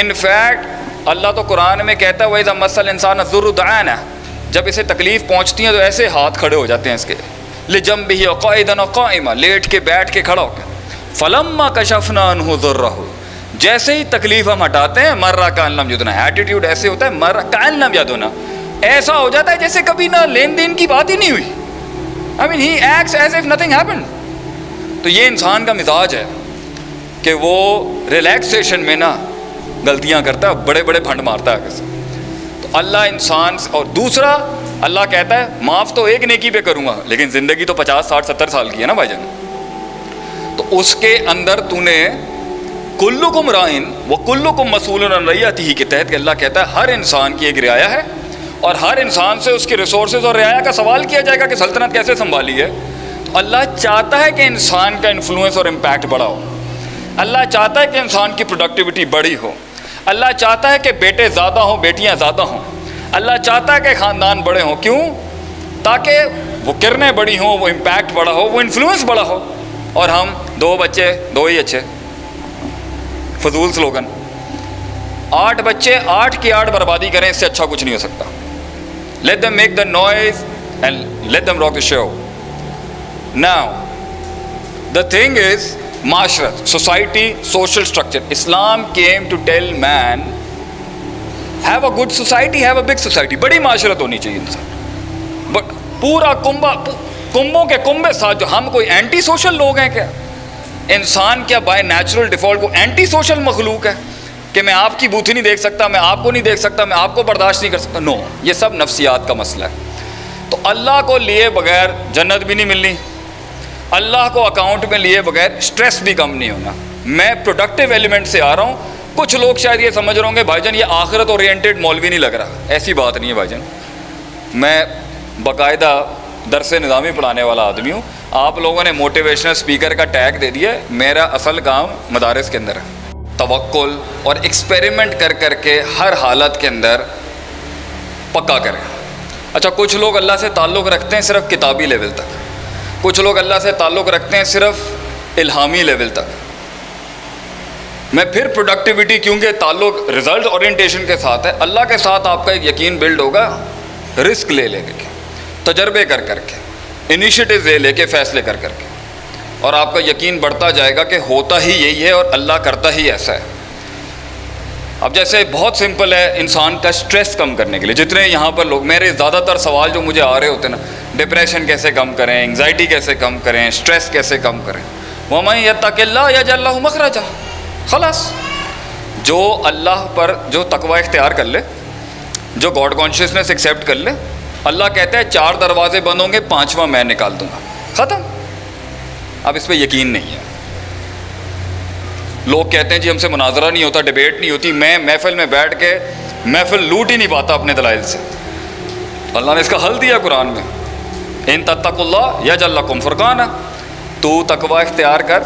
In fact اللہ تو قرآن میں کہتا ہے وَإِذَا مَسَّ الْإِنسَانَ الضُّرُّ دَعَانَا، جب اسے تکلیف پہنچتی ہے تو ایسے ہاتھ کھڑے ہو جاتے ہیں اس کے، لِجَنبِهِ وَقَاعِدًا وَقَائِمًا، لیٹ کے بیٹھ کے کھڑا ہو کے، فَلَمَّا كَشَفْنَا عَنْهُ ضُرَّهُ، جیسے ہی تکلیف ہم ہٹاتے ہیں مَرَّ كَأَن لَّمْ يَدْعُنَا، ایٹیٹیوڈ ایسے ہوتا ہے مَرَّ كَأَن لَّمْ يَدْعُنَا، ایسا ہو جاتا ہے جیسے کبھی نہ لین دین کی بات ہی نہیں ہوئی. I mean he acts as if nothing happened. تو یہ انسان کا مزاج ہے کہ وہ ریلیکسیشن میں نا غلطیاں کرتا ہے، بڑے بڑے پھنڈ مارتا ہے کسی. تو اللہ انسان، اور دوسرا اللہ کہتا ہے معاف تو ایک نیکی پہ کروں گا، لیکن زندگی تو 50 60 70 سال کی ہے نا بھائی جان. تو اس کے اندر تو نے کلکم رائن وکلکم مسئول عن رعیتہ کے تحت کہ اللہ کہتا ہے ہر انسان کی ایک رعایا ہے اور ہر انسان سے اس کے ریسورسز اور رعایا کا سوال کیا جائے گا کہ سلطنت کیسے سنبھالی ہے. تو اللہ چاہتا ہے کہ انسان کا انفلوئنس اور امپیکٹ بڑا ہو، اللہ چاہتا ہے کہ انسان کی پروڈکٹیوٹی بڑی ہو، اللہ چاہتا ہے کہ بیٹے زیادہ ہوں بیٹیاں زیادہ ہوں، اللہ چاہتا ہے کہ خاندان بڑے ہوں. کیوں؟ تاکہ وہ کرنیں بڑی ہوں، وہ امپیکٹ بڑا ہو، وہ انفلوئنس بڑا ہو. اور ہم 2 بچے 2 ہی اچھے، فضول سلوگن، 8 بچے 8 کی 8 بربادی کریں، اس سے اچھا کچھ نہیں ہو سکتا. Let them make the noise and let them rock the show. Now, the thing is, معاشرت، society, social structure. Islam came to tell man, have a good society, have a big society. بڑی معاشرت ہونی چاہیے انسان. But پورا کنبوں کے کنبے ساتھ جو ہم کوئی اینٹی سوشل لوگ ہیں کیا؟ انسان کیا بائی نیچرل ڈیفالٹ کو اینٹی سوشل مخلوق ہے کہ میں آپ کی بوتھی نہیں دیکھ سکتا، میں آپ کو نہیں دیکھ سکتا، میں آپ کو برداشت نہیں کر سکتا؟ نو، یہ سب نفسیات کا مسئلہ ہے. تو اللہ کو لیے بغیر جنت بھی نہیں ملنی، اللہ کو اکاؤنٹ میں لیے بغیر سٹریس بھی کم نہیں ہونا. میں پروڈکٹیو ایلیمنٹ سے آ رہا ہوں. کچھ لوگ شاید یہ سمجھ رہے ہوں گے بھائی جان یہ آخرت اورینٹڈ مولوی نہیں لگ رہا. ایسی بات نہیں ہے بھائی جان، میں باقاعدہ درس نظامی پڑھانے والا آدمی ہوں. آپ لوگوں نے موٹیویشنل اسپیکر کا ٹیگ دے دیا ہے، میرا اصل کام مدارس کے اندر ہے. توکل اور ایکسپیریمنٹ کر کر کے ہر حالت کے اندر پکا کریں. اچھا، کچھ لوگ اللہ سے تعلق رکھتے ہیں صرف کتابی لیول تک، کچھ لوگ اللہ سے تعلق رکھتے ہیں صرف الہامی لیول تک. میں پھر پروڈکٹیوٹی، کیونکہ تعلق رزلٹ اورینٹیشن کے ساتھ ہے، اللہ کے ساتھ آپ کا ایک یقین بلڈ ہوگا رسک لے لے کے، تجربے کر کر کے، انیشیٹیو لے کے، فیصلے کر کر کے، اور آپ کا یقین بڑھتا جائے گا کہ ہوتا ہی یہی ہے اور اللہ کرتا ہی ایسا ہے. اب جیسے بہت سمپل ہے انسان کا سٹریس کم کرنے کے لیے، جتنے یہاں پر لوگ، میرے زیادہ تر سوال جو مجھے آ رہے ہوتے ہیں نا، ڈپریشن کیسے کم کریں، انگزائٹی کیسے کم کریں، سٹریس کیسے کم کریں. وَمَن يَتَّقِ اللَّهَ يَجْعَل لَّهُ مَخْرَجًا. خلاص، جو اللہ پر جو تقوی اختیار کر لے، جو گاڈ کانشیسنس ایکسیپٹ کر لے، اللہ کہتا ہے 4 دروازے بند ہوں گے، 5واں میں نکال دوں گا. ختم. اب اس پہ یقین نہیں ہے. لوگ کہتے ہیں جی ہم سے مناظرہ نہیں ہوتا، ڈیبیٹ نہیں ہوتی. میں محفل میں بیٹھ کے محفل لوٹ ہی نہیں پاتا اپنے دلائل سے. اللہ نے اس کا حل دیا قرآن میں، ان تتقوا اللہ یجعل لکم فرقانا. تو تقوی اختیار کر،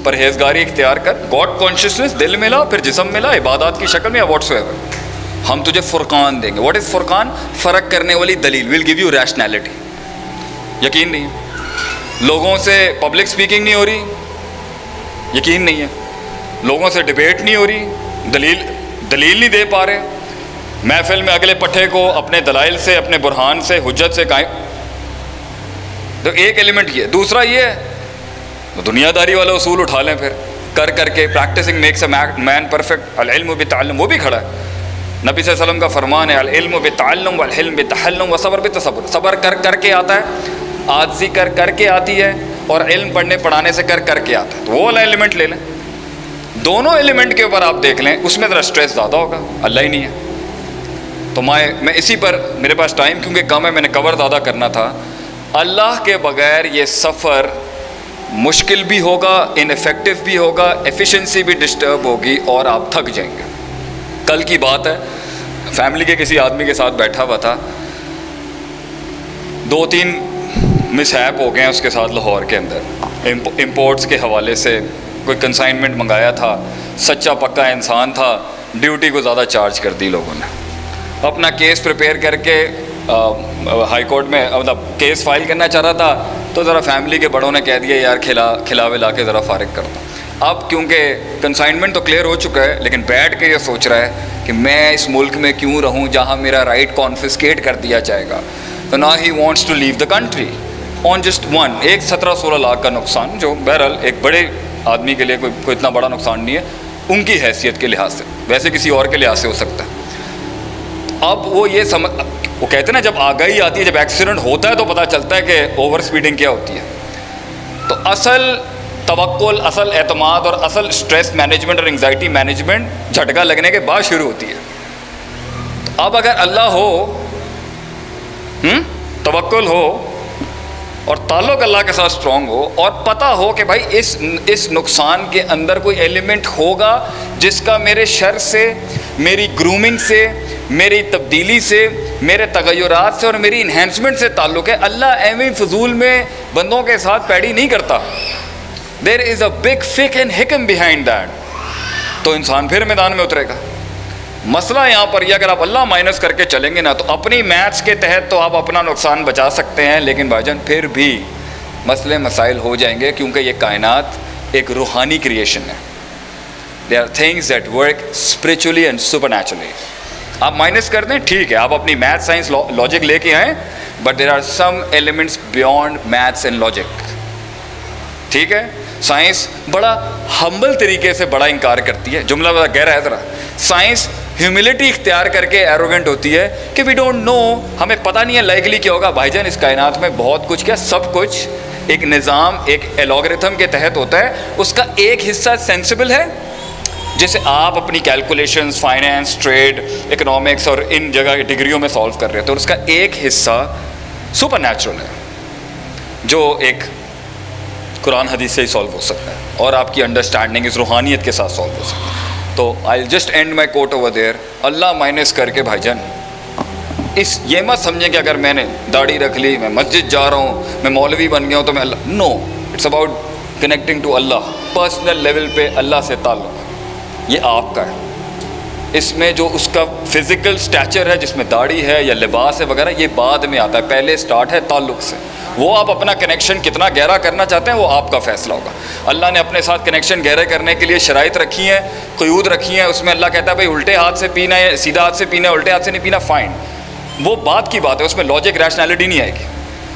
پرہیزگاری اختیار کر، گاڈ کانشیسنس دل میں لا، پھر جسم میں لا، عبادات کی شکل میں یا واٹس ایور. ہم تجھے فرقان دیں گے. واٹ از فرقان؟ فرق کرنے والی دلیل. We'll give you rationality. یقین نہیں ہے. لوگوں سے پبلک سپیکنگ نہیں ہو رہی، یقین نہیں ہے. لوگوں سے ڈیبیٹ نہیں ہو رہی، دلیل نہیں دے پا رہے. محفل میں اگلے پٹھے کو اپنے دلائل سے، اپنے برہان سے، حجت سے قائم. تو ایک ایلیمنٹ یہ. دوسرا یہ ہے دنیا داری والا اصول اٹھا لیں پھر کر کر کے. Practising makes a man perfect. العلم بالتعلم، وہ بھی کھڑا ہے. نبی صلی اللہ علیہ وسلم کا فرمان ہے العلم بالتعلم والحلم بالتحلم والصبر بالتصبر. صبر کر کر کے آتا ہے، عاجزی کر کر کے آتی ہے، اور علم پڑھنے پڑھانے سے کر کر کے آتا ہے. تو وہ والا ایلیمنٹ لے لیں. دونوں ایلیمنٹ کے اوپر آپ دیکھ لیں، اس میں ذرا اسٹریس زیادہ ہوگا. اللہ ہی نہیں ہے. تو میں اسی پر، میرے پاس ٹائم کیونکہ کم ہے، میں نے کور زیادہ کرنا تھا. اللہ کے بغیر یہ سفر مشکل بھی ہوگا، ان افیکٹو بھی ہوگا، ایفیشنسی بھی ڈسٹرب ہوگی، اور آپ تھک جائیں گے. کل کی بات ہے، فیملی کے کسی آدمی کے ساتھ بیٹھا ہوا تھا. 2-3 مس ہیپ ہو گئے ہیں اس کے ساتھ لاہور کے اندر. امپورٹس کے حوالے سے کوئی کنسائنمنٹ منگایا تھا، سچا پکا انسان تھا، ڈیوٹی کو زیادہ چارج کر دی لوگوں نے. اپنا کیس پریپیئر کر کے ہائی کورٹ میں مطلب کیس فائل کرنا چاہ رہا تھا، تو ذرا فیملی کے بڑوں نے کہہ دیا یار کھلا ولا کے ذرا فارغ کر دو. اب کیونکہ کنسائنمنٹ تو کلیئر ہو چکا ہے، لیکن بیٹھ کے یہ سوچ رہا ہے کہ میں اس ملک میں کیوں رہوں جہاں میرا رائٹ کانفسکیٹ کر دیا جائے گا. تو نا he wants to leave the country on just one. ایک 17-16 لاکھ کا نقصان، جو بہرحال ایک بڑے آدمی کے لیے کوئی اتنا بڑا نقصان نہیں ہے ان کی حیثیت کے لحاظ سے، ویسے کسی اور کے لحاظ سے ہو سکتا ہے. اب وہ یہ وہ کہتے ہیں نا جب آگاہی آتی ہے، جب ایکسیڈنٹ ہوتا ہے تو پتہ چلتا ہے کہ اوور سپیڈنگ کیا ہوتی ہے. تو اصل توکل، اصل اعتماد اور اصل اسٹریس مینجمنٹ اور انگزائٹی مینجمنٹ جھٹکا لگنے کے بعد شروع ہوتی ہے. تو اب اگر اللہ ہو، توکل ہو اور تعلق اللہ کے ساتھ اسٹرانگ ہو، اور پتہ ہو کہ بھائی اس نقصان کے اندر کوئی ایلیمنٹ ہوگا جس کا میرے شر سے، میری گرومنگ سے، میری تبدیلی سے، میرے تغیرات سے اور میری انہینسمنٹ سے تعلق ہے. اللہ ایویں فضول میں بندوں کے ساتھ پیڑی نہیں کرتا. دیر از اے بگ فک اینڈ حکم بیہائنڈ دیٹ. تو انسان پھر میدان میں اترے گا. مسئلہ یہاں پر یہ، اگر آپ اللہ مائنس کر کے چلیں گے نا تو اپنی میتھس کے تحت تو آپ اپنا نقصان بچا سکتے ہیں، لیکن بھائی جان پھر بھی مسئلے مسائل ہو جائیں گے، کیونکہ یہ کائنات ایک روحانی کریشن ہے. They are things that work spiritually and supernaturally. آپ مائنس کر دیں ٹھیک ہے، آپ اپنی میتھ سائنس لاجک لے کے آئیں، but there are some elements beyond maths and logic. ٹھیک ہے، سائنس بڑا ہمبل طریقے سے بڑا انکار کرتی ہے. جملہ بڑا گہرا ہے ذرا. سائنس ہیوملٹی اختیار کر کے ایروگنٹ ہوتی ہے کہ وی ڈونٹ نو، ہمیں پتہ نہیں ہے لائکلی کیا ہوگا. بھائی جان اس کائنات میں بہت کچھ، کیا سب کچھ ایک نظام، ایک الگورتھم کے تحت ہوتا ہے. اس کا ایک حصہ سینسیبل ہے، جیسے آپ اپنی کیلکولیشنز، فائنینس، ٹریڈ، اکنامکس اور ان جگہ کی ڈگریوں میں سالو کر رہے تھے، اور اس کا ایک حصہ سپر نیچرل ہے جو ایک قرآن حدیث سے ہی سالو ہو سکتا ہے، اور آپ کی انڈرسٹینڈنگ اس روحانیت کے ساتھ سالو ہو سکتا ہے. تو I just end my quote over there. اللہ مائنس کر کے بھائی جان یہ مت سمجھیں کہ اگر میں نے داڑھی رکھ لی، میں مسجد جا رہا ہوں، میں مولوی بن گیا ہوں تو میں Allah. No, it's about connecting to Allah. Personal level پہ اللہ سے تعلق یہ آپ کا ہے. اس میں جو اس کا فزیکل سٹیچر ہے، جس میں داڑھی ہے یا لباس ہے وغیرہ، یہ بعد میں آتا ہے. پہلے سٹارٹ ہے تعلق سے. وہ آپ اپنا کنیکشن کتنا گہرا کرنا چاہتے ہیں وہ آپ کا فیصلہ ہوگا. اللہ نے اپنے ساتھ کنیکشن گہرے کرنے کے لیے شرائط رکھی ہیں، قیود رکھی ہیں. اس میں اللہ کہتا ہے بھائی الٹے ہاتھ سے پینا ہے، سیدھا ہاتھ سے پینا ہے، الٹے ہاتھ سے نہیں پینا، فائن. وہ بات کی بات ہے، اس میں لاجک ریشنالٹی نہیں آئے گی.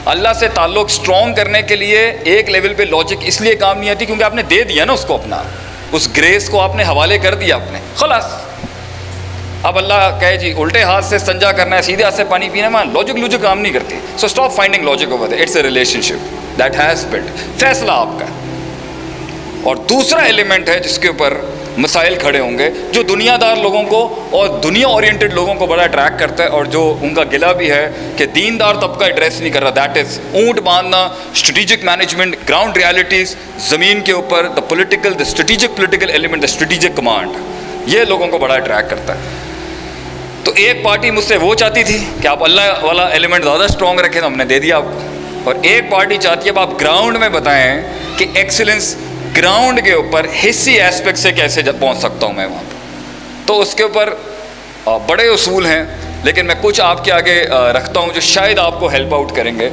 اللہ سے تعلق اسٹرانگ کرنے کے لیے ایک لیول پہ لاجک اس لیے کام نہیں آتی کیونکہ آپ نے دے دیا نا اس کو، اپنا اس گریس کو آپ نے حوالے کر دیا اپنے، خلاص. اب اللہ کہے جی الٹے ہاتھ سے استنجا کرنا ہے، سیدھے ہاتھ سے پانی پینا ہے، لاجک کام نہیں کرتی. So stop finding logic over there. It's a relationship that has built. فیصلہ آپ کا ہے. اور دوسرا ایلیمنٹ ہے جس کے اوپر مسائل کھڑے ہوں گے، جو دنیا دار لوگوں کو اور دنیا اورینٹڈ لوگوں کو بڑا اٹریکٹ کرتا ہے، اور جو ان کا گلہ بھی ہے کہ دیندار طبقہ ایڈریس نہیں کر رہا. دیٹ از اونٹ باندھنا، اسٹریٹجک مینجمنٹ، گراؤنڈ ریالٹیز، زمین کے اوپر the political, the strategic political element, the strategic command. یہ لوگوں کو بڑا اٹریکٹ کرتا ہے. تو ایک پارٹی مجھ سے وہ چاہتی تھی کہ آپ اللہ والا ایلیمنٹ زیادہ اسٹرانگ رکھیں، تو ہم نے دے دیا آپ کو. اور ایک پارٹی چاہتی ہے اب آپ گراؤنڈ میں بتائیں کہ ایکسلنس گراؤنڈ کے اوپر حصی ایسپیکٹ سے کیسے پہنچ سکتا ہوں میں وہاں پر. تو اس کے اوپر بڑے اصول ہیں، لیکن میں کچھ آپ کے آگے رکھتا ہوں جو شاید آپ کو ہیلپ آؤٹ کریں گے.